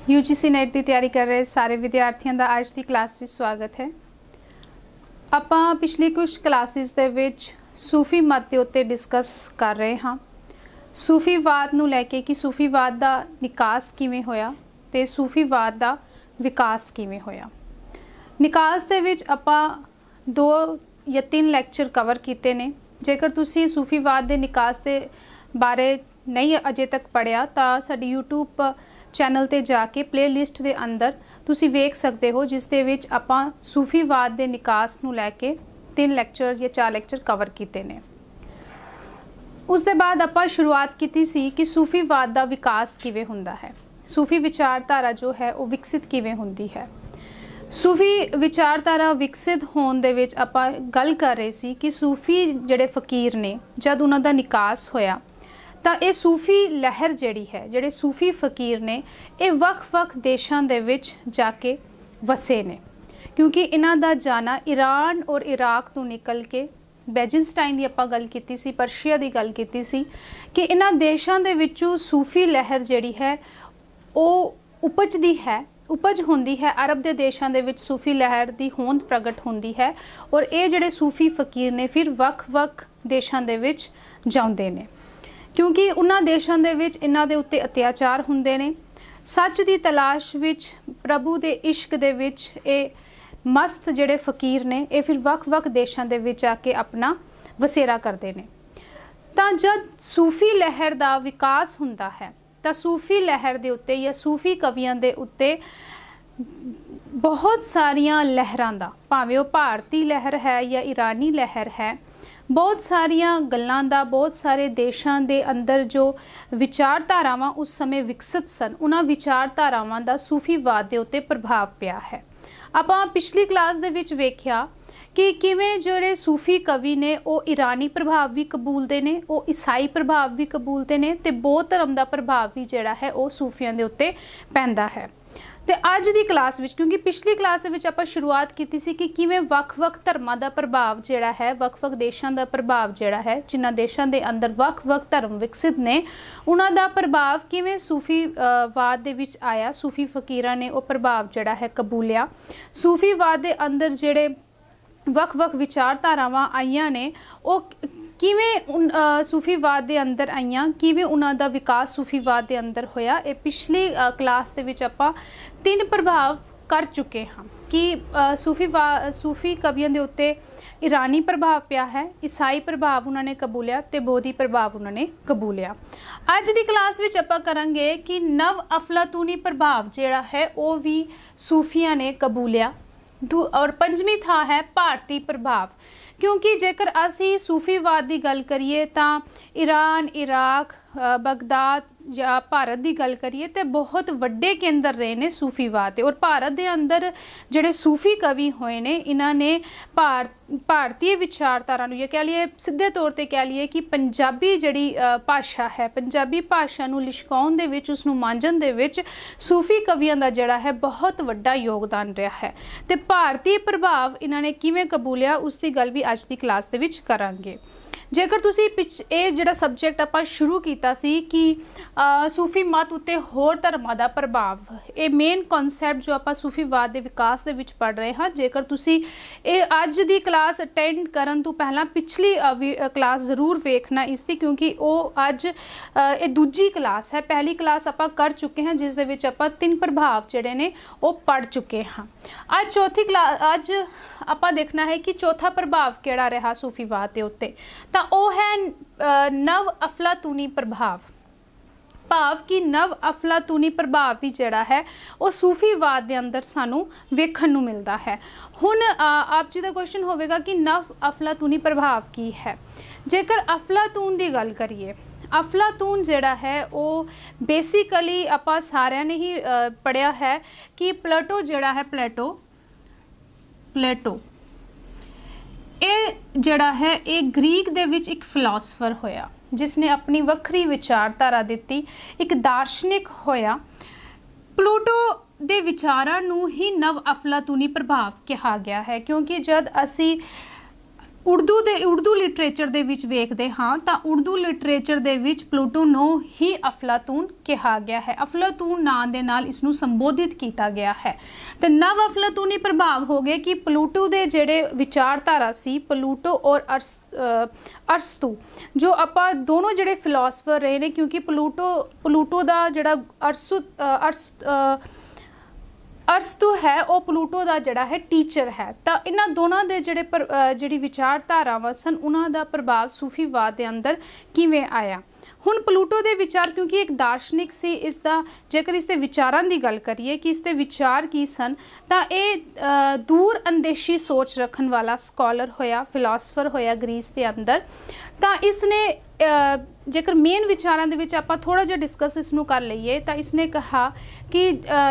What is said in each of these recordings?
UGC net की तैयारी कर रहे सारे विद्यार्थियों का अज की क्लास में स्वागत है। आपां पिछली कुछ क्लासिस दे विच सूफी मत के उत्ते डिस्कस कर रहे हाँ। सूफीवाद नूं लैके कि सूफीवाद का निकास किवें होया ते सूफीवाद का विकास किवें होया। निकास दे विच आपां 2 या 3 लैक्चर कवर किए ने। जेकर तुसीं सूफीवाद के निकास के बारे नहीं अजे तक पढ़िया तो साडी यूट्यूब चैनल ते जाके प्लेलिस्ट के अंदर तुसी वेख सकते हो, जिस दे विच आपां सूफीवाद के निकास नूं लैके 3 लैक्चर या 4 लैक्चर कवर किए ने। उस दे बाद आपां शुरुआत की सी कि सूफीवाद का विकास किवें हुंदा है, सूफी विचारधारा जो है वो विकसित किवें हुंदी है। सूफी विचारधारा विकसित होने दे विच आपां गल कर रहे सी कि सूफी जिहड़े फकीर ने जद उन्हां दा निकास होया तो ये सूफी लहर जिहड़ी है, जिहड़े सूफी फकीर ने ये वख-वख देशों दे विच जाके वसे ने, क्योंकि इन्हां दा जाना ईरान और इराक तो निकल के बैजेंस्टाइन की आपां गल कीती सी, पर्शिया की गल कीती सी कि इन्हां देशों दे विचों सूफी लहर जिहड़ी है वो उपजदी है, उपज होंदी है। अरब के देशों के विच सूफी लहर की होंद प्रगट होंदी है और ये जिहड़े सूफी फकीर ने फिर वख-वख देशों के विच जाउंदे ने, क्योंकि उन्हां देशों के विच इन्हां दे उत्ते अत्याचार हुंदे ने। सच की तलाश विच, प्रभु के इश्क दे विच ये मस्त जिहड़े फकीर ने ये फिर वख-वख देशों के विच आके अपना वसेरा करते हैं। तो जब सूफी लहर का विकास हुंदा है तो सूफी लहर के उत्ते या सूफी कवियों के उत्ते बहुत सारिया लहरां दा, भावें वो भारती लहर है या ईरानी लहर है, बहुत सारिया गल्लां दा, बहुत सारे देशों के अंदर जो विचारधारावां उस समय विकसित सन, उन्हां विचारधारावां दा सूफीवाद के उत्ते प्रभाव पिया है। आपां पिछली क्लास दे विच वेख्या कि किवें जिहड़े सूफी कवि ने वो ईरानी प्रभाव भी कबूलते हैं, वो ईसाई प्रभाव भी कबूलते हैं तो बौद्ध धर्म का प्रभाव भी जिहड़ा है वो सूफियां दे उत्ते पैंदा है। तो अज की क्लास विच, क्योंकि पिछली क्लास दे विच आपां शुरुआत की सी कि किवें वख-वख धर्मां दा प्रभाव जिहड़ा है, वख-वख देशों का प्रभाव जिहड़ा है, जिन्हां देशों के अंदर वख-वख धर्म विकसित ने, उन्हां दा प्रभाव किवें सूफीवाद दे विच आया, सूफी फकीरां ने वो प्रभाव जिहड़ा है कबूलिया। सूफीवाद दे अंदर जिहड़े वख-वख विचारधारावां आईयां ने वो किवें सूफीवाद के अंदर आईयां, किवें उन्हां दा विकास सूफीवाद के अंदर होया। ये पिछली क्लास दे विच आपां 3 प्रभाव कर चुके हाँ कि सूफी कवियों के उत्ते ईरानी प्रभाव पिया है, ईसाई प्रभाव उन्होंने कबूलिया तो बौद्धी प्रभाव उन्होंने कबूलिया। अज की क्लास विच आपां करांगे कि नव अफलातूनी प्रभाव जिहड़ा है वो भी सूफियां ने कबूलिया। और 5वीं था है भारती प्रभाव, क्योंकि जेकर असी सूफीवाद की गल करिए तो ईरान, इराक, बगदाद या भारत की गल करिए तो बहुत वड्डे केंद्र रहे ने सूफीवाद। और भारत के अंदर जिहड़े सूफी कवि होए ने, इन्होंने भारतीय विचारधारा नूं, या कह लीए सीधे तौर पर कह लीए कि पंजाबी जिहड़ी भाषा है, पंजाबी भाषा नूं लिशकाउण दे विच, उसनूं मांझण दे विच सूफी कवियों का जिहड़ा है बहुत वड्डा योगदान रहा है। तो भारतीय प्रभाव इन्होंने किवें कबूलिया उसकी गल भी अज की क्लास दे विच करांगे। जेकर तुसी ये जिहड़ा सबजैक्ट आपां शुरू किया सी कि सूफी मत उत्ते होर धर्मां दा प्रभाव, ये मेन कॉन्सैप्ट जो आपां सूफीवाद के विकास दे विच पढ़ रहे हाँ। जेकर तुसी ये अज की क्लास अटेंड करन तो पहला पिछली क्लास जरूर वेखना इसकी, क्योंकि वो अज ये दूजी क्लास है। पहली क्लास आपां कर चुके हैं जिस दे विच आपां 3 प्रभाव जिहड़े ने वो पढ़ चुके हाँ। अज चौथी क्लास, अज आपां देखना है कि चौथा प्रभाव किहड़ा रहा सूफीवाद के उत्ते, तो वो है नव अफलातूनी प्रभाव। भाव कि नव अफलातूनी प्रभाव भी जिहड़ा है वो सूफीवाद के अंदर सानू वेखण नूं मिलता है। हुण आप जी का क्वेश्चन होवेगा कि नव अफलातूनी प्रभाव की है। जेकर अफलातून की गल करिए, अफलातून जिहड़ा है वो बेसिकली आपां सारिਆਂ ने ही पढ़िया है कि प्लेटो जिहड़ा है, प्लेटो ये जिहड़ा है ये ग्रीक दे विच एक फिलोसफर होया, जिसने अपनी वक्री विचारधारा दी, एक दार्शनिक होया। प्लूटो दे विचारां नूं ही नव अफलातूनी प्रभाव कहा गया है, क्योंकि जब असी ਉਰਦੂ ਲਿਟਰੇਚਰ ਦੇ ਵਿੱਚ ਵੇਖਦੇ ਹਾਂ ਤਾਂ ਉਰਦੂ ਲਿਟਰੇਚਰ ਦੇ ਵਿੱਚ ਪਲੂਟੋ ਨੂੰ ਹੀ ਅਫਲਾਤੂਨ ਕਿਹਾ ਗਿਆ ਹੈ। ਅਫਲਾਤੂਨ ਨਾਂ ਦੇ ਨਾਲ ਇਸ ਨੂੰ ਸੰਬੋਧਿਤ ਕੀਤਾ ਗਿਆ ਹੈ। ਤੇ ਨਵ ਅਫਲਾਤੂਨੀ ਪ੍ਰਭਾਵ ਹੋ ਗਏ ਕਿ ਪਲੂਟੋ ਦੇ ਜਿਹੜੇ ਵਿਚਾਰਧਾਰਾ ਸੀ, ਪਲੂਟੋ ਔਰ ਅਰਸਤੂ, ਜੋ ਆਪਾਂ ਦੋਨੋਂ ਜਿਹੜੇ ਫਿਲਾਸਫਰ ਰਹੇ ਨੇ, ਕਿਉਂਕਿ ਪਲੂਟੋ ਦਾ ਜਿਹੜਾ ਅਰਸਤੂ ਹੈ ਉਹ ਪਲੂਟੋ ਦਾ ਜਿਹੜਾ ਹੈ ਟੀਚਰ ਹੈ। ਤਾਂ ਇਹਨਾਂ ਦੋਨਾਂ ਦੇ ਜਿਹੜੀ ਵਿਚਾਰਧਾਰਾਵਾਂ ਸਨ ਉਹਨਾਂ ਦਾ ਪ੍ਰਭਾਵ ਸੂਫੀਵਾਦ ਦੇ ਅੰਦਰ ਕਿਵੇਂ ਆਇਆ। ਹੁਣ ਪਲੂਟੋ ਦੇ ਵਿਚਾਰ, ਕਿਉਂਕਿ ਇੱਕ ਦਾਰਸ਼ਨਿਕ ਸੀ, ਇਸ ਦਾ ਜੇਕਰ ਇਸ ਦੇ ਵਿਚਾਰਾਂ ਦੀ ਗੱਲ ਕਰੀਏ ਕਿ ਇਸ ਦੇ ਵਿਚਾਰ ਕੀ ਸਨ, ਤਾਂ ਇਹ ਦੂਰ ਅੰਦੇਸ਼ੀ ਸੋਚ ਰੱਖਣ ਵਾਲਾ ਸਕਾਲਰ ਹੋਇਆ, ਫਿਲਾਸਫਰ ਹੋਇਆ ਗ੍ਰੀਸ ਦੇ ਅੰਦਰ। ਤਾਂ ਇਸ ਨੇ ਜੇਕਰ ਮੇਨ ਵਿਚਾਰਾਂ ਦੇ ਵਿੱਚ ਆਪਾਂ ਥੋੜ੍ਹਾ ਜਿਹਾ ਡਿਸਕਸ ਇਸ ਨੂੰ ਕਰ ਲਈਏ ਤਾਂ ਇਸਨੇ ਕਿਹਾ ਕਿ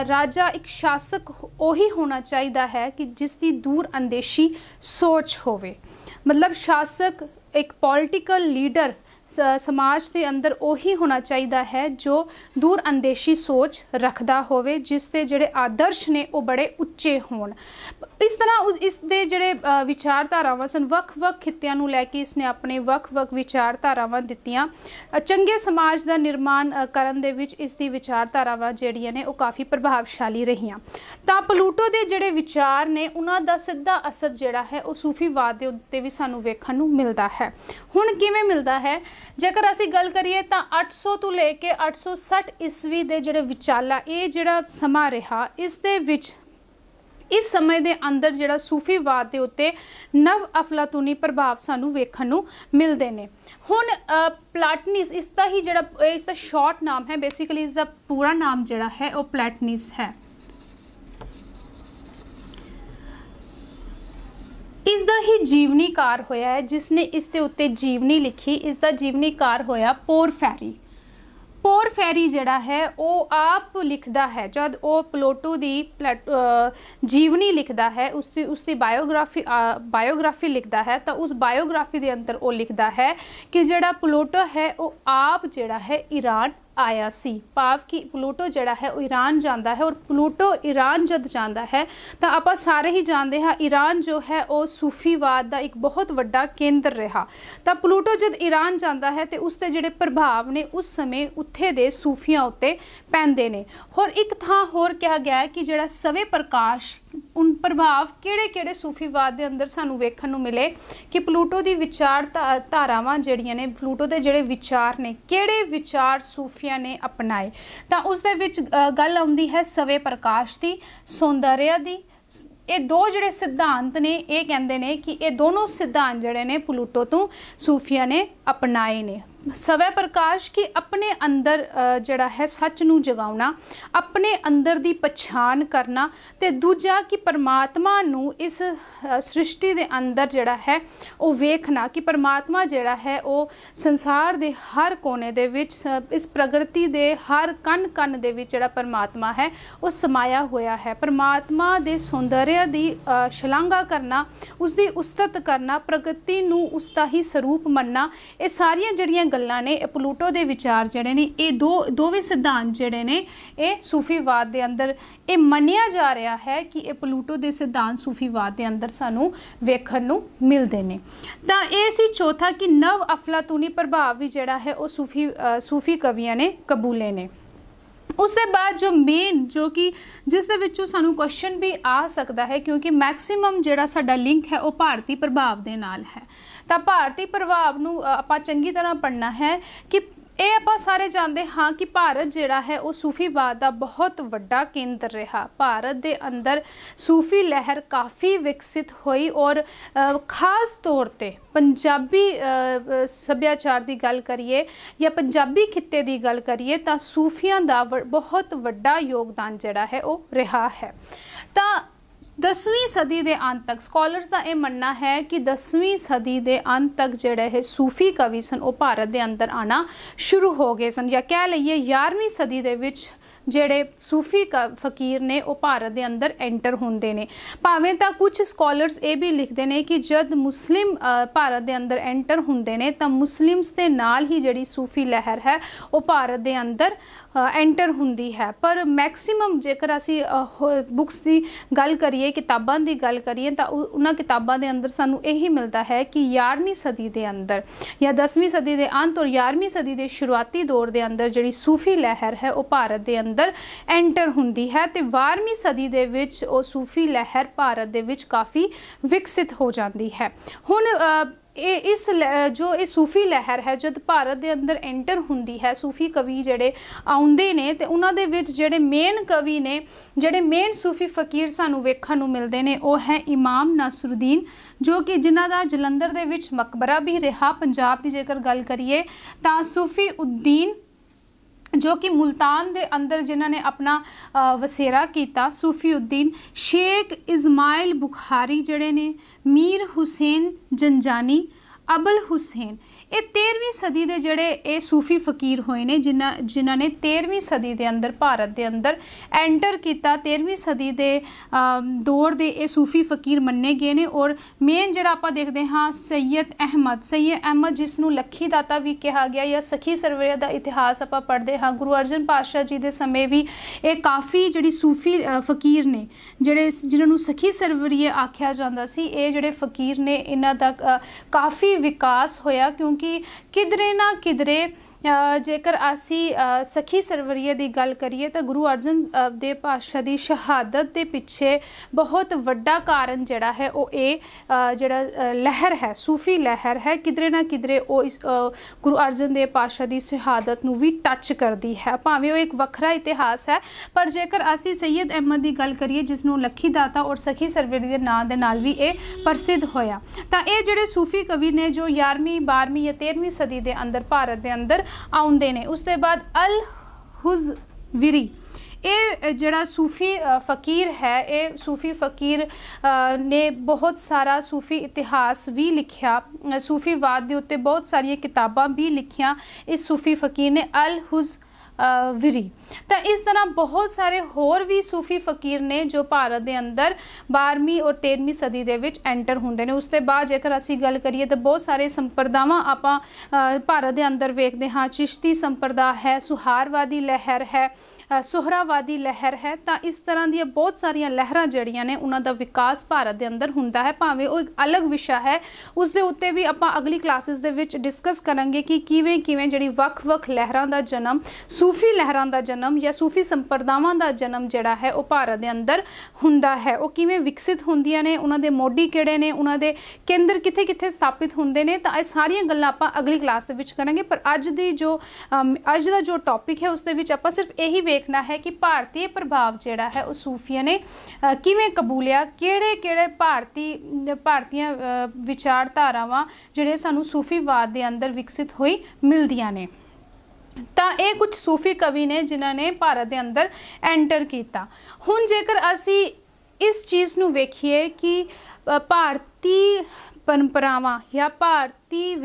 ਰਾਜਾ ਇੱਕ ਸ਼ਾਸਕ ਉਹੀ ਹੋਣਾ ਚਾਹੀਦਾ ਹੈ ਕਿ ਜਿਸ ਦੀ ਦੂਰ ਅੰਦੇਸ਼ੀ ਸੋਚ ਹੋਵੇ। ਮਤਲਬ ਸ਼ਾਸਕ ਇੱਕ ਪੋਲੀਟੀਕਲ ਲੀਡਰ समाज के अंदर ਉਹੀ ਹੋਣਾ ਚਾਹੀਦਾ ਹੈ ਜੋ ਦੂਰ ਅੰਦੇਸ਼ੀ ਸੋਚ ਰੱਖਦਾ ਹੋਵੇ, ਜਿਸ ਦੇ ਜਿਹੜੇ ਆਦਰਸ਼ ਨੇ ਉਹ ਬੜੇ ਉੱਚੇ ਹੋਣ। ਇਸ ਤਰ੍ਹਾਂ ਇਸ ਦੇ ਜਿਹੜੇ ਵਿਚਾਰਧਾਰਾਵਾਂ ਸਨ, ਵੱਖ-ਵੱਖ ਖਿੱਤਿਆਂ ਨੂੰ ਲੈ ਕੇ ਇਸਨੇ ਆਪਣੇ ਵੱਖ-ਵੱਖ ਵਿਚਾਰਧਾਰਾਵਾਂ ਦਿੱਤੀਆਂ। ਚੰਗੇ ਸਮਾਜ ਦਾ ਨਿਰਮਾਣ ਕਰਨ ਦੇ ਵਿੱਚ ਇਸ ਦੀ ਵਿਚਾਰਧਾਰਾਵਾਂ ਜਿਹੜੀਆਂ ਨੇ ਉਹ ਕਾਫੀ ਪ੍ਰਭਾਵਸ਼ਾਲੀ ਰਹੀਆਂ। ਤਾਂ ਪਲੂਟੋ ਦੇ ਜਿਹੜੇ ਵਿਚਾਰ ਨੇ ਉਹਨਾਂ ਦਾ ਸਿੱਧਾ ਅਸਰ ਜਿਹੜਾ ਹੈ ਉਹ ਸੂਫੀਵਾਦ ਦੇ ਉੱਤੇ ਵੀ ਸਾਨੂੰ ਵੇਖਣ ਨੂੰ ਮਿਲਦਾ ਹੈ। ਹੁਣ ਕਿਵੇਂ ਮਿਲਦਾ ਹੈ? ਜੇਕਰ ਅਸੀਂ ਗੱਲ ਕਰੀਏ ਤਾਂ 800 ਤੋਂ ਲੈ ਕੇ 860 ਈਸਵੀ ਦੇ ਜਿਹੜੇ ਵਿਚਾਲਾ ਇਹ ਜਿਹੜਾ ਸਮਾਂ ਰਿਹਾ, ਇਸ ਦੇ ਵਿੱਚ ਇਸ ਸਮੇਂ ਦੇ ਅੰਦਰ ਜਿਹੜਾ ਸੂਫੀਵਾਦ ਦੇ ਉੱਤੇ ਨਵ ਅਫਲਾਤੂਨੀ ਪ੍ਰਭਾਵ ਸਾਨੂੰ ਵੇਖਣ ਨੂੰ ਮਿਲਦੇ ਨੇ। ਹੁਣ ਪਲਾਟਨਿਸ ਇਸ ਦਾ ਹੀ ਜਿਹੜਾ ਇਸ ਦਾ ਸ਼ਾਰਟ ਨਾਮ ਹੈ, ਬੇਸਿਕਲੀ ਇਸ ਦਾ ਪੂਰਾ ਨਾਮ ਜਿਹੜਾ ਹੈ ਉਹ ਪਲੈਟਨਿਸ ਹੈ। ਇਸ ਦਾ ਹੀ ਜੀਵਨੀਕਾਰ ਹੋਇਆ ਹੈ, ਜਿਸਨੇ ਇਸ ਦੇ ਉੱਤੇ ਜੀਵਨੀ ਲਿਖੀ, ਇਸ ਦਾ ਜੀਵਨੀਕਾਰ ਹੋਇਆ ਪੋਰਫੈਰੀ। ਪੋਰਫੈਰੀ ਜਿਹੜਾ ਹੈ ਉਹ ਆਪ ਲਿਖਦਾ ਹੈ, ਜਦ ਉਹ ਪਲੂਟੋ ਦੀ ਜੀਵਨੀ ਲਿਖਦਾ ਹੈ, ਉਸਦੀ ਬਾਇਓਗ੍ਰਾਫੀ ਲਿਖਦਾ ਹੈ, ਤਾਂ ਉਸ ਬਾਇਓਗ੍ਰਾਫੀ ਦੇ ਅੰਦਰ ਉਹ ਲਿਖਦਾ ਹੈ ਕਿ ਜਿਹੜਾ ਪਲੂਟੋ ਹੈ ਉਹ ਆਪ ਜਿਹੜਾ ਹੈ ਈਰਾਨ ਆਇਆ ਸੀ। ਭਾਵ ਕਿ ਪਲੂਟੋ ਜਿਹੜਾ ਹੈ ਉਹ ਈਰਾਨ ਜਾਂਦਾ ਹੈ, ਔਰ ਪਲੂਟੋ ਈਰਾਨ ਜਦ ਜਾਂਦਾ ਹੈ ਤਾਂ ਆਪਾਂ ਸਾਰੇ ਹੀ ਜਾਣਦੇ ਹਾਂ ਈਰਾਨ ਜੋ ਹੈ ਉਹ ਸੂਫੀਵਾਦ ਦਾ ਇੱਕ ਬਹੁਤ ਵੱਡਾ ਕੇਂਦਰ ਰਿਹਾ। ਤਾਂ ਪਲੂਟੋ ਜਦ ਈਰਾਨ ਜਾਂਦਾ ਹੈ ਤੇ ਉਸ ਦੇ ਜਿਹੜੇ ਪ੍ਰਭਾਵ ਨੇ ਉਸ ਸਮੇਂ ਉੱਥੇ ਦੇ ਸੂਫੀਆਂ ਉੱਤੇ ਪੈਂਦੇ ਨੇ। ਹੋਰ ਇੱਕ ਥਾਂ ਹੋਰ ਕਿਹਾ ਗਿਆ ਹੈ ਕਿ ਜਿਹੜਾ ਸਵੇ ਪ੍ਰਕਾਸ਼ उन प्रभाव किहड़े सूफीवाद के अंदर सानू वेखण नूं मिले कि प्लूटो की विचार धारावां जिहड़ियां ने, प्लूटो के जिहड़े विचार ने, किहड़े विचार सूफिया ने अपनाए। तो उस दे विच गल आउंदी है सवे प्रकाश की, सौंदर्य की। ये दो जिहड़े सिद्धांत ने ये कहंदे ने कि ये दोनों सिद्धांत जिहड़े ने प्लूटो तो सूफिया ने अपनाए ने। सवै प्रकाश की अपने अंदर जिहड़ा है सच नूं जगाउणा, अपने अंदर दी पछाण करना, ते दूजा कि परमात्मा नूं इस सृष्टि दे अंदर जिहड़ा है वो वेखना कि परमात्मा जिहड़ा है वो संसार दे हर कोने दे विच, इस प्रकृति दे हर कण कण दे विच जिहड़ा परमात्मा है वो समाया होया है। परमात्मा दे सौंदर्य दी शलाघा करना, उसकी उस्तत करना, प्रकृति नूं उसका ही स्वरूप मनना, ये सारियां जिहड़ियां गल्लां ने प्लूटो दे विचार जिहड़े ने ये दोवें सिद्धांत जिहड़े ने ये सूफीवाद दे अंदर ये मन्निया जा रहा है कि ये प्लूटो दे सिद्धांत सूफीवाद दे अंदर सानू वेखण नूं मिलदे ने। तां ये सी चौथा कि नव अफलातूनी प्रभाव भी जिहड़ा है वो सूफी कवियां ने कबूले ने। उसके बाद जो मेन जो कि जिस दे विचों सानू क्वेश्चन भी आ सकता है, क्योंकि मैक्सीमम जिहड़ा साडा लिंक है वो भारतीय प्रभाव दे नाल है। तो भारतीय प्रभाव नूं आपां चंगी तरह पढ़ना है कि ये आपां सारे जानते हाँ कि भारत जिहड़ा है वो सूफीवाद का बहुत वड्डा केंद्र रहा। भारत दे अंदर सूफी लहर काफ़ी विकसित हुई और खास तौर पे पंजाबी सभ्याचार की गल करिए या पंजाबी खिते की गल करिए तो सूफियां दा बहुत वड्डा योगदान जिहड़ा है वो रहा है। तो 10वीं सदी के अंत तक स्कॉलर्स का यह मनना है कि 10वीं सदी के अंत तक जिहड़े है सूफी कवि सन वो भारत के अंदर आना शुरू हो गए सन, या कह लीए 11वीं सदी के विच जिहड़े सूफी फकीर ने वो भारत के अंदर एंटर होंदे ने। भावें तो कुछ स्कॉलर्स ये भी लिखते हैं कि जब मुस्लिम भारत के अंदर एंटर होंदे ने तो मुस्लिम्स के नाल ही जिहड़ी सूफी लहर है वो भारत के अंदर एंटर हुंदी है। पर मैक्सीमम जेकर असी बुक्स की गल करिए, किताबां की गल करिए, तो उन्हां किताबां दे अंदर सानू यही मिलता है कि 11वीं सदी के अंदर या 10वीं सदी के अंत और 11वीं सदी के शुरुआती दौर के अंदर जिहड़ी सूफी लहर है वो भारत के अंदर एंटर हुंदी है, तो 12वीं सदी दे विच वो सूफी लहर भारत दे विच काफ़ी विकसित हो जाती है। हुण इस जो ये सूफी लहर है जब भारत के अंदर एंटर हुंदी है, सूफी कवि जड़े आउंदे ने ते उन्हां दे विच जड़े मेन कवि ने, जड़े मेन सूफी फकीर सानू वेखण नूं मिलदे ने, वो है इमाम नासरुद्दीन, जो कि जिन्हां दा जलंधर दे विच मकबरा भी रहा। पंजाब की जेकर गल करिए तां सूफी उद्दीन जो कि मुल्तान के अंदर जिन्होंने अपना वसेरा किया, सूफी उद्दीन, शेख इस्माइल बुखारी जड़े ने, मीर हुसैन जंजानी, अबल हुसैन, ये 13वीं सदी के जड़े ये सूफी फकीर होए ने जिन्हों ने 13वीं सदी के अंदर भारत के अंदर एंटर किया। 13वीं सदी के दौर के ये सूफी फकीर मन्ने गए ने। और मेन जड़ा आप देखते हाँ सैयद अहमद जिसनों लखी दाता भी कहा गया या सखी सरवरिया का इतिहास आप पढ़ते हाँ, गुरु अर्जन पातशाह जी के समय भी ये काफ़ी जी सूफी फकीर ने जड़े जिन्होंने सखी सरवरिए आख्या जाता सी, ये जड़े फकीर ने इन्हां दा काफ़ी विकास होया, क्योंकि किधरे ना किधरे जेकर असी सखी सरवरिया की गल करिए तो गुरु अर्जन देव पातशाह की शहादत के पिछे बहुत वड्डा कारण जड़ा है वो ये जड़ा लहर है, सूफी लहर है, किधरे ना किधरे वो इस गुरु अर्जन देव पातशाह की शहादत नूं भी टच करती है, भावें वो एक वखरा इतिहास है। पर जेकर असी सैयद अहमद की गल करिए जिसनों लखी दाता और सखी सरवरी के नाम के नाल भी ये प्रसिद्ध होया, तो ये जड़े सूफी कवि ने जो 11वीं 12वीं या 13वीं सदी के अंदर भारत के अंदर आउंदे ने। उसके बाद अल हुज़विरी ये जड़ा सूफी फ़कीर है, ये सूफी फ़कीर ने बहुत सारा सूफी इतिहास भी लिखिया, सूफीवाद के उत्ते बहुत सारिया किताबां भी लिखिया इस सूफी फ़कीर ने, अल हुज़विरी। तो इस तरह बहुत सारे होर भी सूफी फकीर ने जो भारत के अंदर 12वीं और 13वीं सदी के विच एंटर होंदे ने। उसके बाद जेकर असी गल करिए तो बहुत सारे संप्रदावां आपां भारत के अंदर वेखते हाँ, चिश्ती संप्रदाय है, सुहारवादी लहर है, सोहरावादी लहर है। तो इस तरह दी बहुत सारिया लहरां जड़ियां ने उन्हां दा विकास भारत के अंदर हुंदा है, भावें वो एक अलग विषय है, उसके उत्ते भी आपां अगली क्लासिस दे विच डिस्कस करांगे कि किवें किवें जिहड़ी वख-वख लहरां दा जन्म, सूफी लहरां दा जन्म या सूफी संप्रदावां दा जन्म जिहड़ा है वो भारत के अंदर हुंदा है, वो किवें विकसित होंदियां ने, उन्हां दे मोढी किहड़े ने, उन्हां दे केंद्र कित्थे कित्थे स्थापित हुंदे ने। तो ये सारियां गल्लां आपां अगली क्लास दे विच करांगे। पर अज दा जो टॉपिक है उसदे विच आपां सिर्फ यही देखना है कि भारतीय प्रभाव जिहड़ा है वो सूफियां ने किवें कबूलिया, किहड़े भारतीय विचारधारावां जिहड़े सानू सूफीवाद के अंदर विकसित हुई मिलदियां ने। तो ये कुछ सूफी कवि ने जिन्होंने भारत के अंदर एंटर किया। हुण जेकर असी इस चीज़ नूं वेखीए कि भारतीय परंपरावां या भारतीय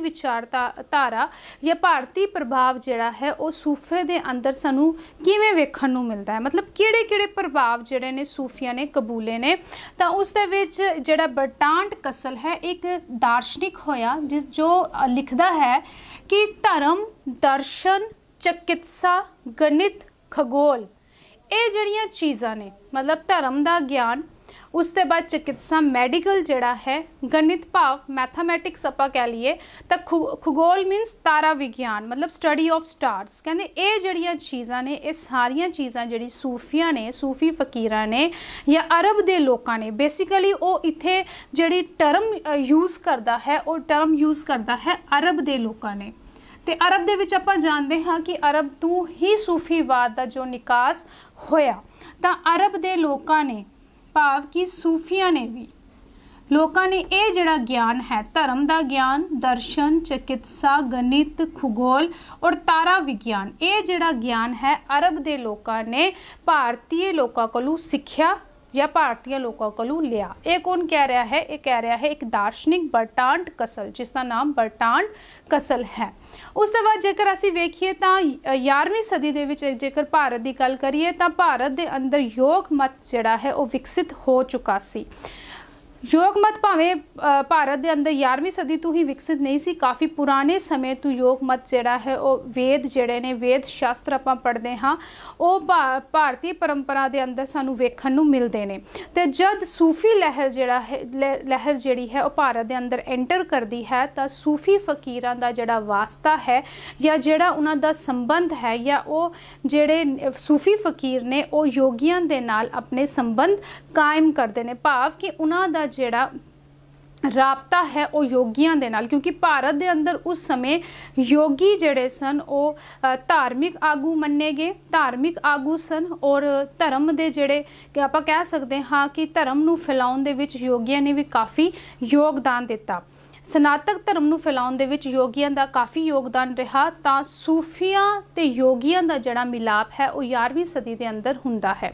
विचारधारा या भारतीय प्रभाव जिहड़ा है वो सूफे दे अंदर सानू किवें वेखण नूं मिलदा है, मतलब किहड़े प्रभाव जिहड़े ने सूफियां ने कबूले ने। तो उस दे विच जिहड़ा बर्ट्रांड कसल है एक दार्शनिक होया जो लिखदा है कि धर्म, दर्शन, चिकित्सा, गणित, खगोल ये जिहड़ियां चीज़ां ने, मतलब धर्म दा ज्ञान, उसके बाद चिकित्सा मैडिकल जड़ा है, गणित भाव मैथामैटिक्स आप कह लीए, तो खगोल मीनस तारा विज्ञान मतलब स्टडी ऑफ स्टार्स। कहते ये जड़ियाँ चीज़ां ने, ये सारिया चीज़ां जड़ी सूफिया ने, सूफी फकीरां ने या अरब के लोगों ने बेसिकली वो इत्थे जड़ी टर्म यूज़ करता है, वो टर्म यूज़ करता है अरब के लोगों ने। तो अरब दे विच आपां जानते हाँ कि अरब तो ही सूफीवाद का जो निकास होया। तो अरब के लोगों ने भाव कि सूफिया ने भी लोगों ने यह जड़ा ज्ञान है, धर्म का ज्ञान, दर्शन, चिकित्सा, गणित, खगोल और तारा विज्ञान, ये जड़ा ज्ञान है अरब के लोगों ने भारतीय लोगों कोलों सीखिया या भारतीय लोगों कोलों लिया। ये कौन कह रहा है? ये कह रहा है एक दार्शनिक बर्ट्रांड कसल, जिसका नाम बर्ट्रांड कसल है। उसके बाद जेकर असी वेखिए तो 11वीं सदी दे विच जेकर भारत की गल करिए तो भारत के अंदर योग मत जिहड़ा है वो विकसित हो चुका सी। योग मत भावें भारत के अंदर 11वीं सदी तो ही विकसित नहीं सी, काफ़ी पुराने समय तो योग मत जिहड़ा है वो वेद जिहड़े ने वेद शास्त्र आपां पढ़दे हाँ वो भारतीय परंपरा के अंदर सानू वेखण नूं मिलदे ने। ते जद सूफी लहर जिहड़ा है लहर जिहड़ी है वो भारत के अंदर एंटर करती है तो सूफी फकीरां दा जिहड़ा वास्ता है या जिहड़ा उन्हां दा संबंध है या वो जिहड़े सूफी फकीर ने वो योगियां दे नाल अपने संबंध कायम करते हैं, भाव कि उन्हां दा जिहड़ा राबता है वो योगियां दे नाल, क्योंकि भारत के अंदर उस समय योगी जिहड़े सन वो धार्मिक आगू मन्ने गए, धार्मिक आगू सन और धर्म के जिहड़े कि आपां कह सकते हाँ कि धर्म नूं फैलाउण दे विच योगियां ने भी काफ़ी योगदान दिता। सनातक धर्म नूं फैलाउण दे विच योगियां दा काफ़ी योगदान रहा। तां सूफियां ते योगियां दा जिहड़ा मिलाप है वो 11वीं सदी के अंदर हुंदा है।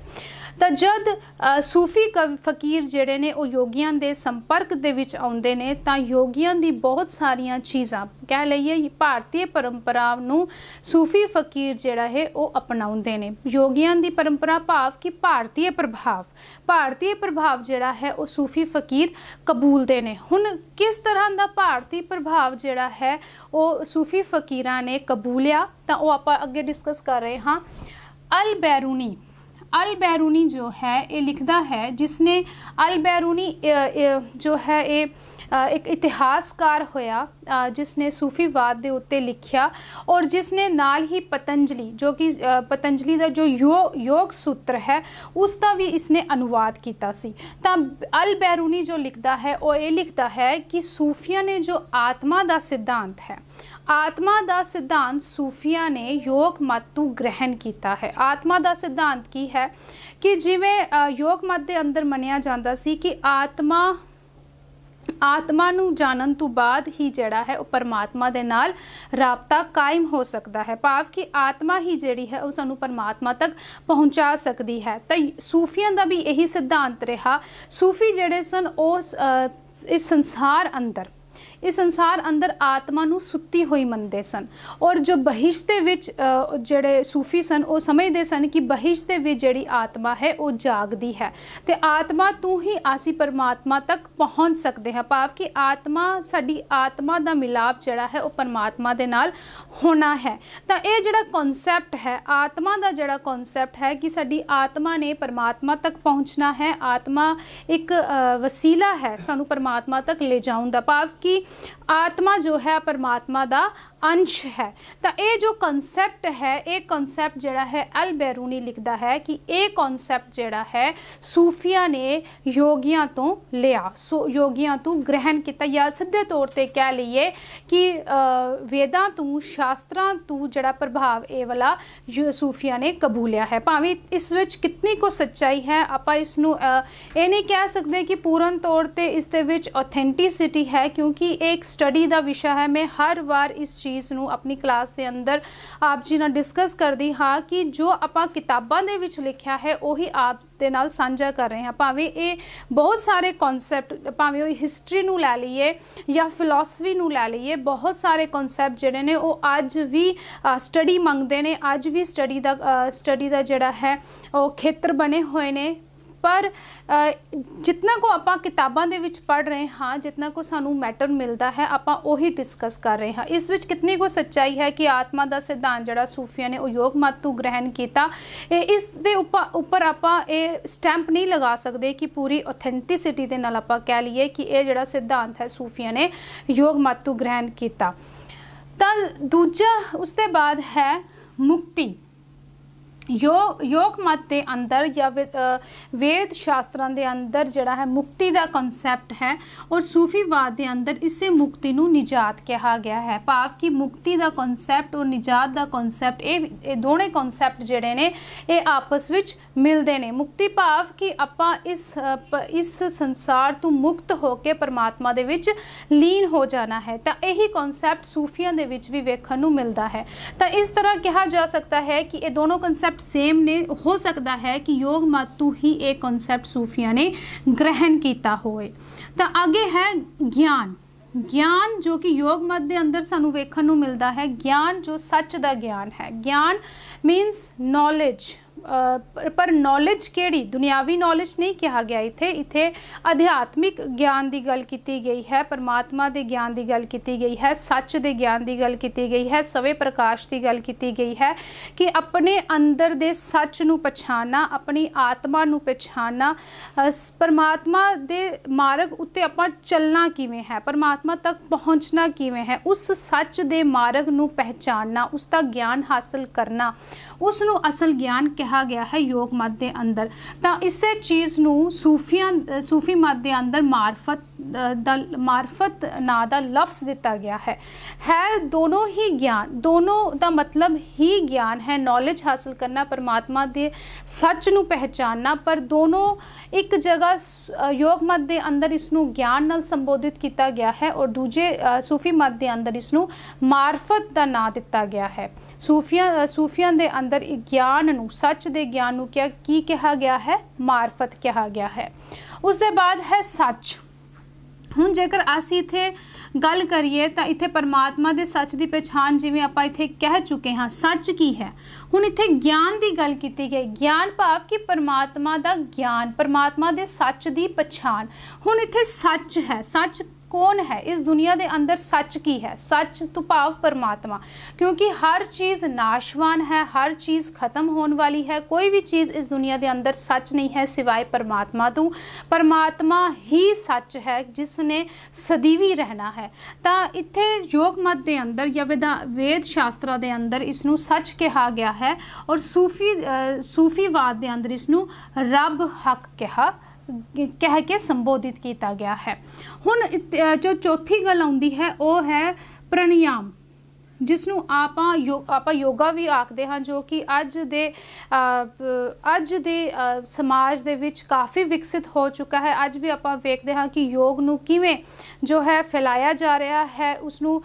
तो जद सूफी फकीर जिहड़े ने वो योगियां दे संपर्क दे विच आउंदे ने तां योगियां दी बहुत सारियां चीज़ां कह लईए भारतीय परंपरा नूं सूफी फकीर जिहड़ा है वो अपनाउंदे ने। योगियां दी परंपरा भाव कि भारतीय प्रभाव जिहड़ा है वो सूफी फकीर कबूलदे ने। हुण किस तरह दा भारतीय प्रभाव जिहड़ा है वो सूफी फकीरां ने कबूलिया तां वो आपां अगे डिस्कस कर रहे हाँ। अल बैरूनी जो है ये लिखता है, जिसने अल बैरूनी जो है ये एक इतिहासकार होया जिसने सूफीवाद के उत्ते लिखिया और जिसने नाल ही पतंजलि जो कि पतंजलि का जो योग सूत्र है उसका भी इसने अनुवाद किया सी। तां अल बैरूनी जो लिखता है वो ये लिखता है कि सूफिया ने जो आत्मा का सिद्धांत है, आत्मा का सिद्धांत सूफिया ने योग मत तो ग्रहण किया है। आत्मा का सिद्धांत की है कि जिवें योग मत के अंदर मनिया जाता सी कि आत्मा नू जानन तो बाद ही जड़ा है वो परमात्मा दे नाल राबता कायम हो सकता है, भाव कि आत्मा ही जड़ी है वो सानू परमात्मा तक पहुँचा सकती है। तो सूफियां दा भी यही सिद्धांत रहा। सूफी जड़े सन उस इस संसार अंदर आत्मा नू सुत्ती हुई मनते सन और जो बहिश्त दे विच जड़े सूफी सन वो समझते सन कि बहिश्त दे विच जड़ी आत्मा है वो जागदी है ते आत्मा तू ही आसी परमात्मा तक पहुँच सकते हैं, भाव कि आत्मा साडी आत्मा दा मिलाप जड़ा है वो परमात्मा दे नाल होना है। तो ये जड़ा कॉन्सैप्ट है आत्मा दा जड़ा कॉन्सैप्ट है कि साडी आत्मा ने परमात्मा तक पहुँचना है, आत्मा एक वसीला है सानू परमात्मा तक ले जाऊँ दा, भाव कि आत्मा जो है परमात्मा दा अंश है। तो ये जो कॉन्सैप्ट है ये कॉन्सैप्ट जड़ा है अल बैरूनी लिखता है कि ये कॉन्सैप्ट जड़ा है सूफिया ने योगियां तो लिया, योगियां तो ग्रहण किया या सीधे तौर पर कह लीए कि वेदां तो शास्त्रां तो जड़ा प्रभाव ये वाला सूफिया ने कबूलिया है। भावें इस विच कितनी को सच्चाई है आपां इसनूं ये नहीं कह सकते कि पूर्ण तौर पर इस दे विच ऑथेंटिसिटी है, क्योंकि एक स्टडी का विषय है। मैं हर बार इस चीज़ नूं अपनी क्लास के अंदर आप जी नाल डिस्कस करती हाँ कि जो आपां किताबां दे विच लिखिया है वही आप दे नाल साझा कर रहे हैं। भावें ये बहुत सारे कॉन्सैप्ट भावें हिस्टरी नूं लै लीए या फिलॉसफी नूं लै लीए, बहुत सारे कॉन्सैप्ट जिहड़े ने वो अज भी स्टडी मंगते हैं, अज भी स्टडी का जिहड़ा है वो खेत्र बने हुए ने। पर जितना को आपां किताबां दे विच पढ़ रहे हाँ, जितना को सानू मैटर मिलता है आपां ओही डिस्कस कर रहे हैं। इस विच कितनी को सच्चाई है कि आत्मा का सिद्धांत जड़ा सूफिया ने योग मत तो ग्रहण किया, इस दे उपर आपां ये स्टैंप नहीं लगा सकते कि पूरी ऑथेंटिसिटी दे नाल आपां कह लीए कि ये जड़ा सिद्धांत है सूफिया ने योग मत तो ग्रहण किया। तां दूजा उसके बाद है मुक्ति। योग मत के अंदर या वेद शास्त्रां दे अंदर जड़ा है मुक्ति का कॉन्सैप्ट है और सूफीवाद के अंदर इसे मुक्ति नूं निजात कहा गया है, भाव कि मुक्ति का कॉन्सैप्ट और निजात का कॉन्सैप्ट ये दोनों कॉन्सैप्ट जड़े ने ये आपस विच मिलते हैं। मुक्ति भाव कि आपां इस संसार तो मुक्त होकर परमात्मा दे विच लीन हो जाना है। तो यही कॉन्सैप्ट सूफियां दे विच भी वेखण नूं मिलता है। तो इस तरह कहा जा सकता है कि ये दोनों कॉन्सैप्ट सेम ने, हो सकता है कि योग मत तो ही एक कॉन्सैप्ट सूफिया ने ग्रहण किया होए। तो आगे है ज्ञान जो कि योग मत के अंदर सानू वेखण नूं मिलता है। ज्ञान जो सच का ज्ञान है, ज्ञान मीनस नॉलेज, पर नॉलेज केड़ी दुनियावी नॉलेज नहीं कहा गया, इत्थे अध्यात्मिक ज्ञान की गल की गई है, परमात्मा के ज्ञान की गल की गई है, सच के ज्ञान की गल की गई है, सवे प्रकाश की गल की गई है कि अपने अंदर दे सच नूं पछाणना, अपनी आत्मा नूं पछाणना, परमात्मा दे मार्ग उत्ते आपां चलना किवें है, परमात्मा तक पहुँचना किवें है, उस सच दे मार्ग नूं पहचानना, उसका ज्ञान हासिल करना, उसनूं असल ज्ञान कहा गया है योग मत के अंदर। तो इसे चीज़ नूं सूफी मत के अंदर मार्फत ना दा लफ्ज़ दिता गया है दोनों ही ज्ञान, दोनों का मतलब ही ज्ञान है, नॉलेज हासिल करना, परमात्मा के सच नूं पहचानना, पर दोनों एक जगह योग मत के अंदर इसनूं ज्ञान नाल संबोधित किया गया है और दूजे सूफी मत के अंदर इसनूं मार्फत का नाम दिता गया है। सूफियां दे अंदर ज्ञान नूं, सच दे ज्ञान नूं क्या की कहा गया है, मार्फत कहा गया है। उस दे बाद है सच। हुण जेकर असीं इत्थे गल करिए तो इत्थे परमात्मा दे सच की पहचान जिवें आपां इत्थे कह चुके हाँ, सच की है। हुण इत्थे ज्ञान की गल की गई, ज्ञान भाव कि परमात्मा दा ज्ञान, परमात्मा दे सच की पहचान। हुण इत्थे सच है, सच कौन है इस दुनिया के अंदर, सच की है, सच तो भाव परमात्मा, क्योंकि हर चीज़ नाशवान है, हर चीज़ ख़त्म होने वाली है, कोई भी चीज़ इस दुनिया के अंदर सच नहीं है सिवाय परमात्मा तो। परमात्मा ही सच है जिसने सदीवी रहना है। तो इत्थे योग मत के अंदर या वेद शास्त्रा के अंदर इसनूं सच कहा गया है और सूफीवाद के अंदर इसनूं रब हक कह के संबोधित किया गया है। हुण जो चौथी गल आउंदी है वो है प्राणायाम, जिसनों आप योगा भी आखते हैं, जो कि अज दे समाज दे विच काफ़ी विकसित हो चुका है। अज भी आप वेखते हैं कि योग नूं किवें जो है फैलाया जा रहा है, उसनूं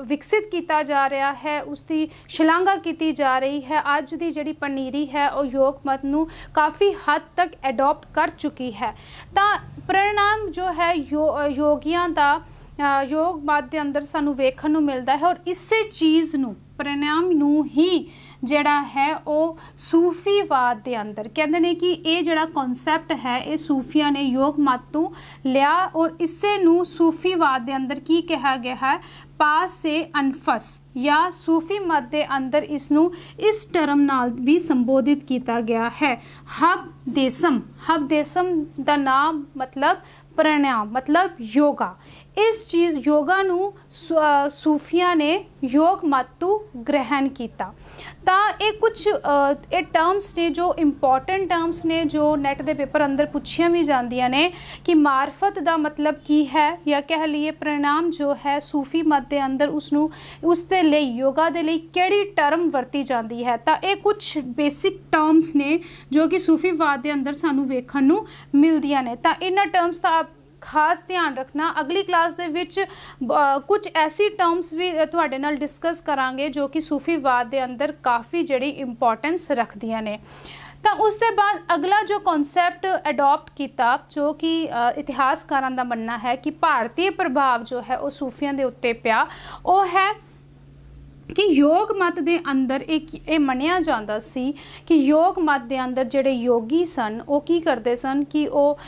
विकसित किया जा रहा है, उसकी शलाघा की जा रही है। अज की जिहड़ी पनीरी है वो योग मत नूं काफ़ी हद तक एडॉप्ट कर चुकी है। तो परिणाम जो है योगियां दा योग मत के अंदर सानू वेखण नूं मिलता है और इसे चीज़ नूं परिणाम नूं ही जिहड़ा है वो सूफीवाद के अंदर कहते हैं कि ये जिहड़ा कॉन्सैप्ट है ये सूफिया ने योग मत तो लिया और इसे नूं सूफीवाद के अंदर की कहा गया है, पास से अनफस, या सूफी मत के अंदर इसनूं इस टर्म नाल भी संबोधित किया गया है, हब देसम का नाम मतलब प्राणायाम मतलब योगा। इस चीज़ योगा नूं सूफिया ने योग मत तो ग्रहण किया। तो ये कुछ ये टर्म्स ने जो इंपॉर्टेंट टर्म्स ने जो नैट के पेपर अंदर पूछिया भी जांदियां ने कि मार्फत का मतलब की है, या कह लीए परिणाम जो है सूफी मत के अंदर उसनूं उसके लिए योगा के लिए किहड़ी टर्म वरती जाती है। तो ये कुछ बेसिक टर्म्स ने जो कि सूफीवाद के अंदर सानू वेखण नूं मिलदियां ने। तो इन्हां टर्म्स का खास ध्यान रखना। अगली क्लास दे विच कुछ ऐसी टर्म्स भी तुहाडे नाल डिस्कस करांगे जो कि सूफीवाद के अंदर काफ़ी जिहड़ी इंपॉर्टेंस रखदियां ने। तो उसके बाद अगला जो कॉन्सैप्ट अडॉप्ट किया जो कि इतिहासकारां दा मनना है कि भारतीय प्रभाव जो है वो सूफियां दे उत्ते पिया, वो है कि योग मत के अंदर एक ये मनिया जाता सी कि योग मत के अंदर जिहड़े योगी सन वो की करते सन कि वो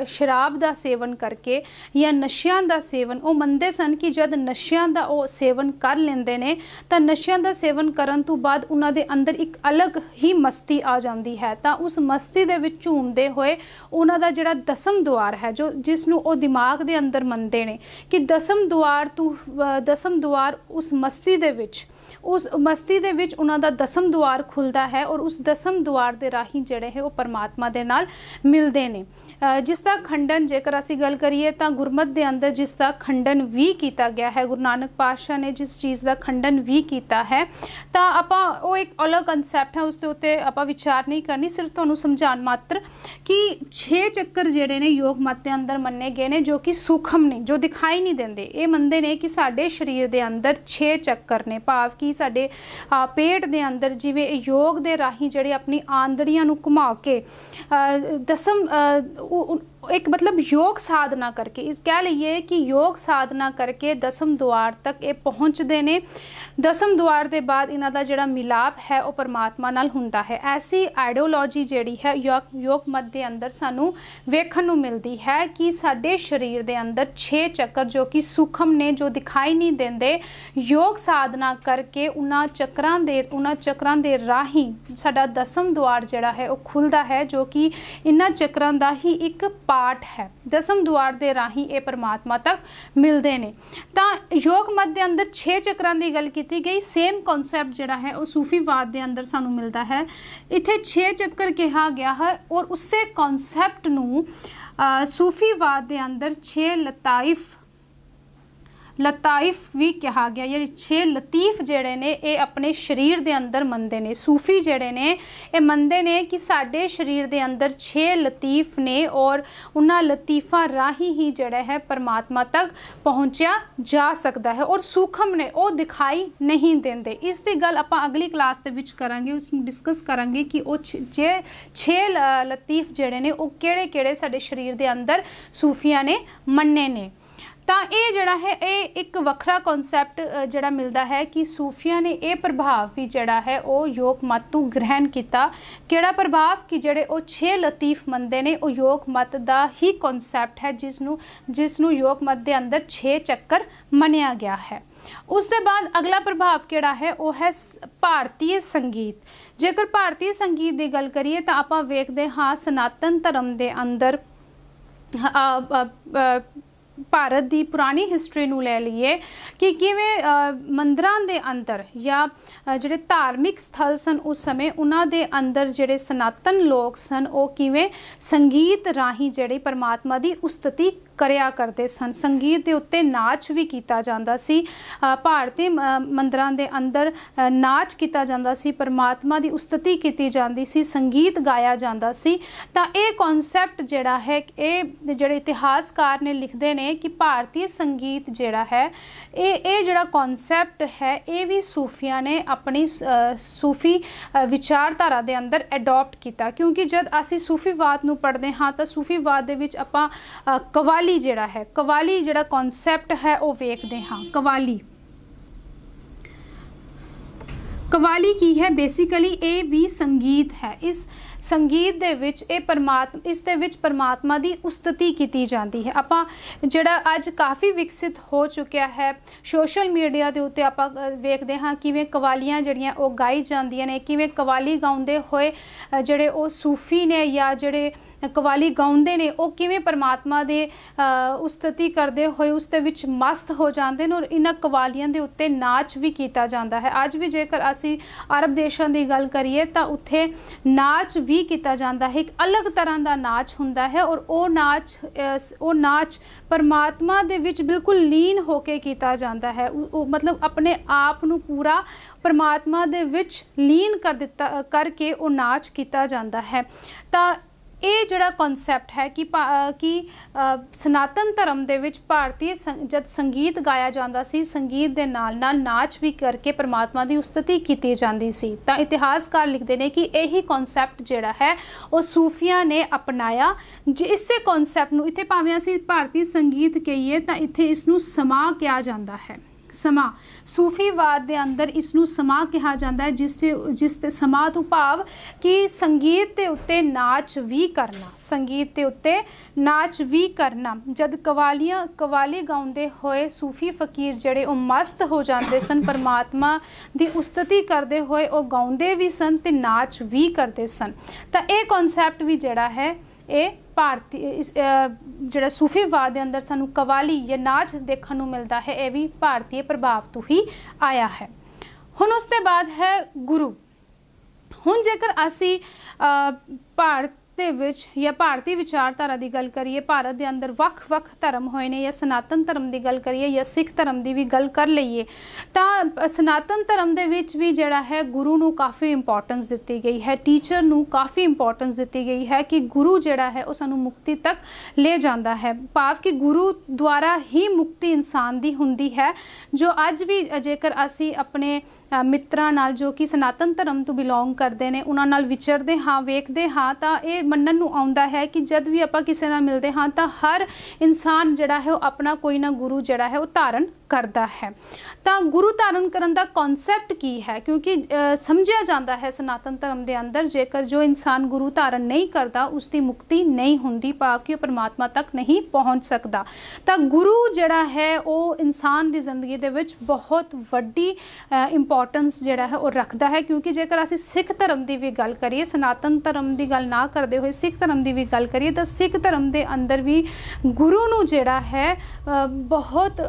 शराब का सेवन करके या नशियां का सेवन, वो मनते सन कि जब नशियां का वो सेवन कर लेंदे ने तो नशियां का सेवन करन तो बाद उन्हां दे अंदर एक अलग ही मस्ती आ जाती है। तो उस मस्ती दे विच झूमदे होए उन्हां दा जिहड़ा दसम द्वार है जो जिसनूं वो दिमाग के अंदर मनते ने कि दसम द्वार उस मस्ती दे विच उन्हां दा दसम द्वार खुलदा है और उस दसम द्वार दे राही जिहड़े है वो परमात्मा दे नाल मिलदे ने। जिसका खंडन जेकर असी गल करिए तो गुरमत के अंदर जिसका खंडन भी किया गया है, गुरु नानक पातशाह ने जिस चीज़ का खंडन भी किया है, तो आपां वो एक अलग कंसैप्ट है, उसके उत्ते आपां विचार नहीं करनी, सिर्फ तुहानूं समझाण मात्र कि 6 चक्कर जिहड़े ने योग मत के अंदर मन्ने गए ने जो कि सूखम ने, जो दिखाई नहीं देंदे। ये मनते ने कि साडे शरीर के अंदर 6 चक्कर ने, भाव कि राही साडे पेट दे अंदर जिवें योग दे राही जिहड़े अपनी आंदड़ियां नूं घुमा के दसम एक मतलब योग साधना करके इस कह लीए कि योग साधना करके दसम द्वार तक ये पहुँचते ने। दसम द्वार के बाद इन्हां दा जिहड़ा मिलाप है वो परमात्मा नाल हुंदा है। ऐसी आइडियोलॉजी जिहड़ी है योग मत दे अंदर सानू वेखण नूं मिलदी है कि साडे शरीर दे अंदर 6 चक्कर जो कि सूखम ने, जो दिखाई नहीं देंदे, योग साधना करके उन्हां चक्रां दे राही साडा दसम द्वार जिहड़ा है वो खुलदा है, जो कि इन्हां चक्रां दा ही एक पार्ट है। दसम द्वार दे राही ये परमात्मा तक मिलते हैं। तो योग मत दे अंदर 6 चक्रां की गल की गई। सेम कॉन्सैप्ट जिहड़ा है वो सूफीवाद दे अंदर सानू मिलता है। इत्थे 6 चक्कर कहा गया है और उसे कॉन्सैप्ट नू सूफीवाद दे अंदर 6 लताइफ भी कहा गया, यानी 6 लतीफ जिहड़े ने ये अपने शरीर दे अंदर मनते हैं। सूफी जिहड़े ने ये मनते हैं कि साडे शरीर दे अंदर 6 लतीफ ने और उन्हां लतीफ़ां राही ही जिहड़ा है परमात्मा तक पहुँचा जा सकता है और सूखम ने वो दिखाई नहीं देंदे। इस दी गल आपां अगली क्लास दे विच करांगे, उसनूं डिस्कस करांगे कि वो 6 लतीफ जिहड़े ने वो किहड़े-किहड़े साडे शरीर दे अंदर सूफियां ने मन्ने ने। तो ये जड़ा है ये एक वखरा कॉन्सैप्ट जड़ा मिलता है कि सूफिया ने यह प्रभाव भी जड़ा है वो योग मत तो ग्रहण किया। केड़ा प्रभाव कि जड़े वो 6 लतीफ मनते ने वो योग मत का ही कॉन्सैप्ट है जिसनों योग मत के अंदर 6 चक्कर मनिया गया है। उसके बाद अगला प्रभाव केड़ा है वो है भारतीय संगीत। जेकर भारतीय संगीत की गल करिए तो आप वेखते हाँ सनातन धर्म के अंदर भारत की पुरानी हिस्टरी नूं लै लीए कि किवें मंदिरां दे अंदर या जिहड़े धार्मिक स्थल सन उस समय उन्हां दे अंदर जिहड़े सनातन लोग सन वो किवें संगीत राही जिहड़ी परमात्मा की उस्तति करिया करते सन। संगीत के उत्ते नाच भी किया जाता सी। भारतीय मंदिरां दे अंदर नाच किया जाता सी, परमात्मा की उस्तति की जाती सी, संगीत गाया जाता सी। तो ये कॉन्सैप्ट जिहड़ा है ये जिहड़े इतिहासकार ने लिखते हैं कि भारतीय संगीत जिहड़ा है ये जिहड़ा कॉन्सैप्ट है ये भी सूफिया ने अपनी सूफी विचारधारा के अंदर एडॉप्ट किया। क्योंकि जब असी सूफीवाद नूं पढ़ते हाँ तो सूफीवाद दे विच आपां कवाली जिहड़ा है कवाली जिहड़ा कॉन्सैप्ट है वो वेखते हाँ। कवाली की है बेसिकली ये भी संगीत है। इस संगीत दे विच परमात्मा की उस्तति की जाती है। आपां जिहड़ा अज काफ़ी विकसित हो चुका है सोशल मीडिया के उत्ते आपां वेखदे हाँ किवें कवालियां जिहड़ियां वो गाई जांदियां ने, किवें कवाली गाउंदे होए जिहड़े वो सूफी ने या जिहड़े कवाली गाउंदे ने वो किवें परमात्मा दे उस्तति करते हुए उसदे विच मस्त हो जाते हैं और इन्हां कवालियां दे उत्ते नाच भी किया जाता है। अज भी जेकर असी अरब देशों की गल करिए तो उत्थे नाच भी किया जाता है। एक अलग तरह का नाच हुंदा है और वो नाच परमात्मा दे विच बिल्कुल लीन होके किया जाता है। मतलब अपने आप नूं पूरा परमात्मा दे विच लीन कर दिता करके वो नाच किया जाता है। तो ये जड़ा कॉन्सैप्ट है कि सनातन धर्म दे विच भारतीय जब संगीत गाया जाता सी संगीत दे नाल नाल नाच भी करके परमात्मा की उस्तति की जाती सी। तो इतिहासकार लिखते हैं कि यही कॉन्सैप्ट जिहड़ा है वो सूफिया ने अपनाया। इसे कॉन्सैप्ट नूं इत्थे भावें असीं भारतीय संगीत कहिए तो इत्थे इसनूं समा कहा जाता है। समा सूफीवाद के अंदर इसनूं समा कहा जाता है जिसते समा तो भाव कि संगीत के उत्ते नाच भी करना, संगीत के उत्ते नाच भी करना। जब कवाली गाउंदे होए सूफी फकीर जड़े वो मस्त हो जाते सन, परमात्मा की उस्तति करते हुए वो गाउंदे भी सन ते नाच भी करते सन। तो ये कॉन्सैप्ट भी जड़ा है ये भारतीय जड़ा सूफीवाद के अंदर सानू कवाली या नाच देखने को मिलता है ये भी भारतीय प्रभाव तो ही आया है। हुण उसके बाद है गुरु। हुण जेकर असी भारत दे विच या भारतीय विचारधारा की गल करिए, भारत के अंदर वख-वख धर्म होए ने या सनातन धर्म की गल करिए या सिख धर्म की भी गल कर लीए तो सनातन धर्म के विच भी जिहड़ा है गुरु नूं काफ़ी इंपॉर्टेंस दी गई है, टीचर नूं काफ़ी इंपॉर्टेंस दी गई है कि गुरु जिहड़ा है वो सानू मुक्ति तक ले जाता है। भाव कि गुरु द्वारा ही मुक्ति इंसान की हुंदी है। जो अज भी जेकर असी अपने ਮਿੱਤਰਾਂ ਨਾਲ ਜੋ ਕਿ ਸਨਾਤਨ ਧਰਮ ਤੋਂ ਬਿਲੋਂਗ ਕਰਦੇ ਨੇ ਉਹਨਾਂ ਨਾਲ ਵਿਚਰਦੇ ਹਾਂ, ਵੇਖਦੇ ਹਾਂ, ਤਾਂ ਇਹ ਮੰਨਣ ਨੂੰ ਆਉਂਦਾ ਹੈ ਕਿ ਜਦ ਵੀ ਆਪਾਂ ਕਿਸੇ ਨਾਲ ਮਿਲਦੇ ਹਾਂ ਤਾਂ ਹਰ ਇਨਸਾਨ ਜਿਹੜਾ ਹੈ ਉਹ ਆਪਣਾ ਕੋਈ ਨਾ ਗੁਰੂ ਜਿਹੜਾ ਹੈ ਉਹ ਧਾਰਨ ਕਰਦਾ ਹੈ। ਤਾਂ ਗੁਰੂ ਧਾਰਨ ਕਰਨ ਦਾ ਕਨਸੈਪਟ ਕੀ ਹੈ, ਕਿਉਂਕਿ ਸਮਝਿਆ ਜਾਂਦਾ ਹੈ ਸਨਾਤਨ ਧਰਮ ਦੇ ਅੰਦਰ ਜੇਕਰ ਜੋ ਇਨਸਾਨ ਗੁਰੂ ਧਾਰਨ ਨਹੀਂ ਕਰਦਾ ਉਸ ਦੀ ਮੁਕਤੀ ਨਹੀਂ ਹੁੰਦੀ, ਭਾਵ ਕਿ ਉਹ ਪਰਮਾਤਮਾ ਤੱਕ ਨਹੀਂ ਪਹੁੰਚ ਸਕਦਾ। ਤਾਂ ਗੁਰੂ ਜਿਹੜਾ ਹੈ ਉਹ ਇਨਸਾਨ ਦੀ ਜ਼ਿੰਦਗੀ ਦੇ ਵਿੱਚ ਬਹੁਤ ਵੱਡੀ ਇੰਪੋਰਟੈਂਸ ਜਿਹੜਾ ਹੈ ਉਹ ਰੱਖਦਾ ਹੈ, ਕਿਉਂਕਿ ਜੇਕਰ ਅਸੀਂ ਸਿੱਖ ਧਰਮ ਦੀ ਵੀ ਗੱਲ ਕਰੀਏ, ਸਨਾਤਨ ਧਰਮ ਦੀ ਗੱਲ ਨਾ ਕਰਦੇ ਹੋਏ ਸਿੱਖ ਧਰਮ ਦੀ ਵੀ ਗੱਲ ਕਰੀਏ, ਤਾਂ ਸਿੱਖ ਧਰਮ ਦੇ ਅੰਦਰ ਵੀ ਗੁਰੂ ਨੂੰ ਜਿਹੜਾ ਹੈ ਬਹੁਤ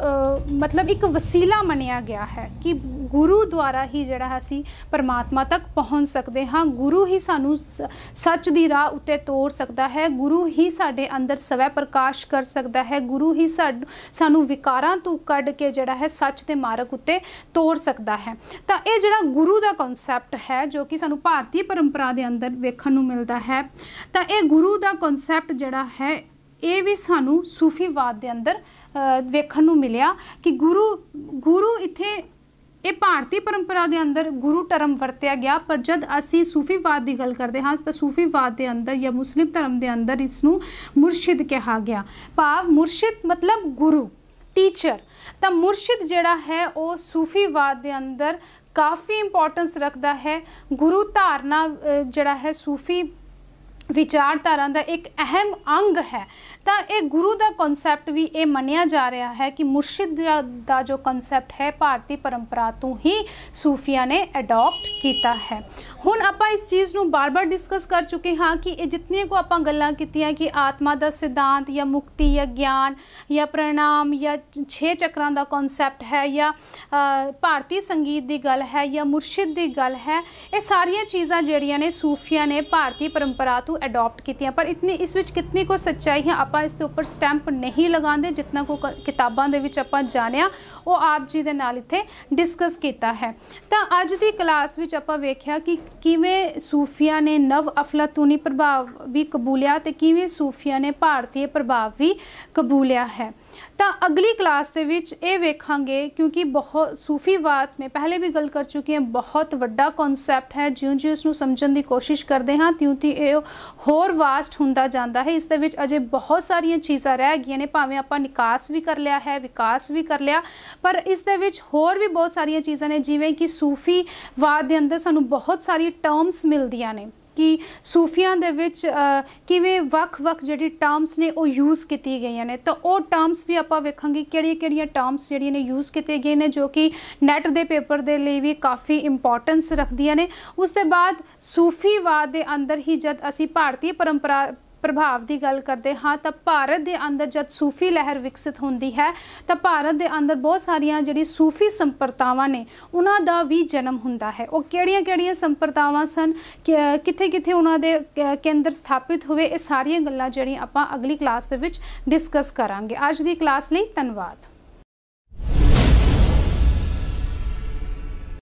मतलब एक वसीला मनिया गया है कि गुरु द्वारा ही जड़ा असी परमात्मा तक पहुँच सकते हाँ। गुरु ही सानू सच की राह उत्ते तोड़ सकता है, गुरु ही साडे अंदर स्वै प्रकाश कर सकता है, गुरु ही सानू विकारां तो कढ़ के जड़ा है सच के मार्ग उत्ते तोड़ सकता है। तो ये जड़ा गुरु का कॉन्सैप्ट है जो कि सानू भारतीय परंपरा के अंदर वेखण नू मिलता है। तो ये गुरु का कॉन्सैप्ट जड़ा है ये भी सानू सूफीवाद के अंदर वेखण नू मिलिया कि गुरु इत्थे ये भारतीय परंपरा के अंदर गुरु टर्म वरत्या गया, पर जब असी सूफीवाद की गल करते हाँ तो सूफीवाद के अंदर या मुस्लिम धर्म के अंदर इसनू मुर्शिद कहा गया, भाव मुर्शिद मतलब गुरु, टीचर। तो मुर्शिद जड़ा है वो सूफीवाद के अंदर काफ़ी इंपॉर्टेंस रखता है। गुरु धारना जड़ा है सूफी विचारधारा का एक अहम अंग है। तो ये गुरु का कॉन्सैप्ट भी ये मनिया जा रहा है कि मुर्शिद का जो कॉन्सैप्ट है भारतीय परंपरा तो ही सूफिया ने अडॉप्ट किया है। हुण आपां इस चीज़ नूं बार बार डिस्कस कर चुके हाँ कि ये जितनी को आपां गल्लां कीतियां कि आत्मा का सिद्धांत या मुक्ति या ज्ञान या प्रणाम या 6 चक्रां का कॉन्सैप्ट है या भारतीय संगीत की गल है या मुर्शिद की गल है, ये सारिया चीज़ां जिहड़ियां ने सूफिया ने भारतीय परंपरा तो अडॉप्ट कीतियां, पर इतनी इस विच कितनी को सच्चाई है आपां इसके उपर स्टैंप नहीं लगाते, जितना को किताबां दे विच आपां जानिया वो आप जी दे नाल इत्थे डिस्कस किया है। तो अज दी क्लास विच आपां वेख्या कि किवें सूफिया ने नव अफलातूनी प्रभाव भी कबूलिया ते किवें सूफिया ने भारतीय प्रभाव भी कबूलिया है। तो अगली क्लास दे विच ये वेखांगे, क्योंकि बहुत सूफीवाद में पहले भी गल कर चुके हैं बहुत वड्डा कॉन्सैप्ट है, ज्यों ज्यों इसनूं समझण दी कोशिश करते हाँ त्यों त्यों ये होर वास्ट हुंदा जांदा है। इस दे विच अजे बहुत सारिया चीज़ां रह गईयां ने, भावें आपां निकास भी कर लिया है, विकास भी कर लिया, पर इस दे विच होर भी बहुत सारिया चीज़ां ने, जिवें कि सूफीवाद दे अंदर सानूं बहुत सारी टर्म्स मिलदियां ने कि सूफियां दे विच किवें वख-वख जिहड़ी टर्म्स ने वो यूज़ कीती गई ने। तो वो टर्म्स भी आपां वेखांगे किहड़ियां टर्म्स जिहड़ियां ने यूज़ कीते गए ने जो कि नैट दे पेपर दे लई भी काफ़ी इंपॉर्टेंस रखदियां ने। उस दे बाद सूफीवाद दे अंदर ही जद असी भारतीय परंपरा प्रभाव की गल करते हाँ तो भारत के अंदर जब सूफी लहर विकसित होती है तो भारत के अंदर बहुत सारिया जी सूफी संप्रदावां ने उन्हों का भी जन्म होंदा है। वो किहड़ियां संप्रदावां सन, कित्थे कित्थे उन्हों दे केंद्र स्थापित हुए, ये सारिया गल्लां जिहड़ियां आपां अगली क्लास दे विच डिस्कस करांगे। अज दी क्लास लई धन्नवाद।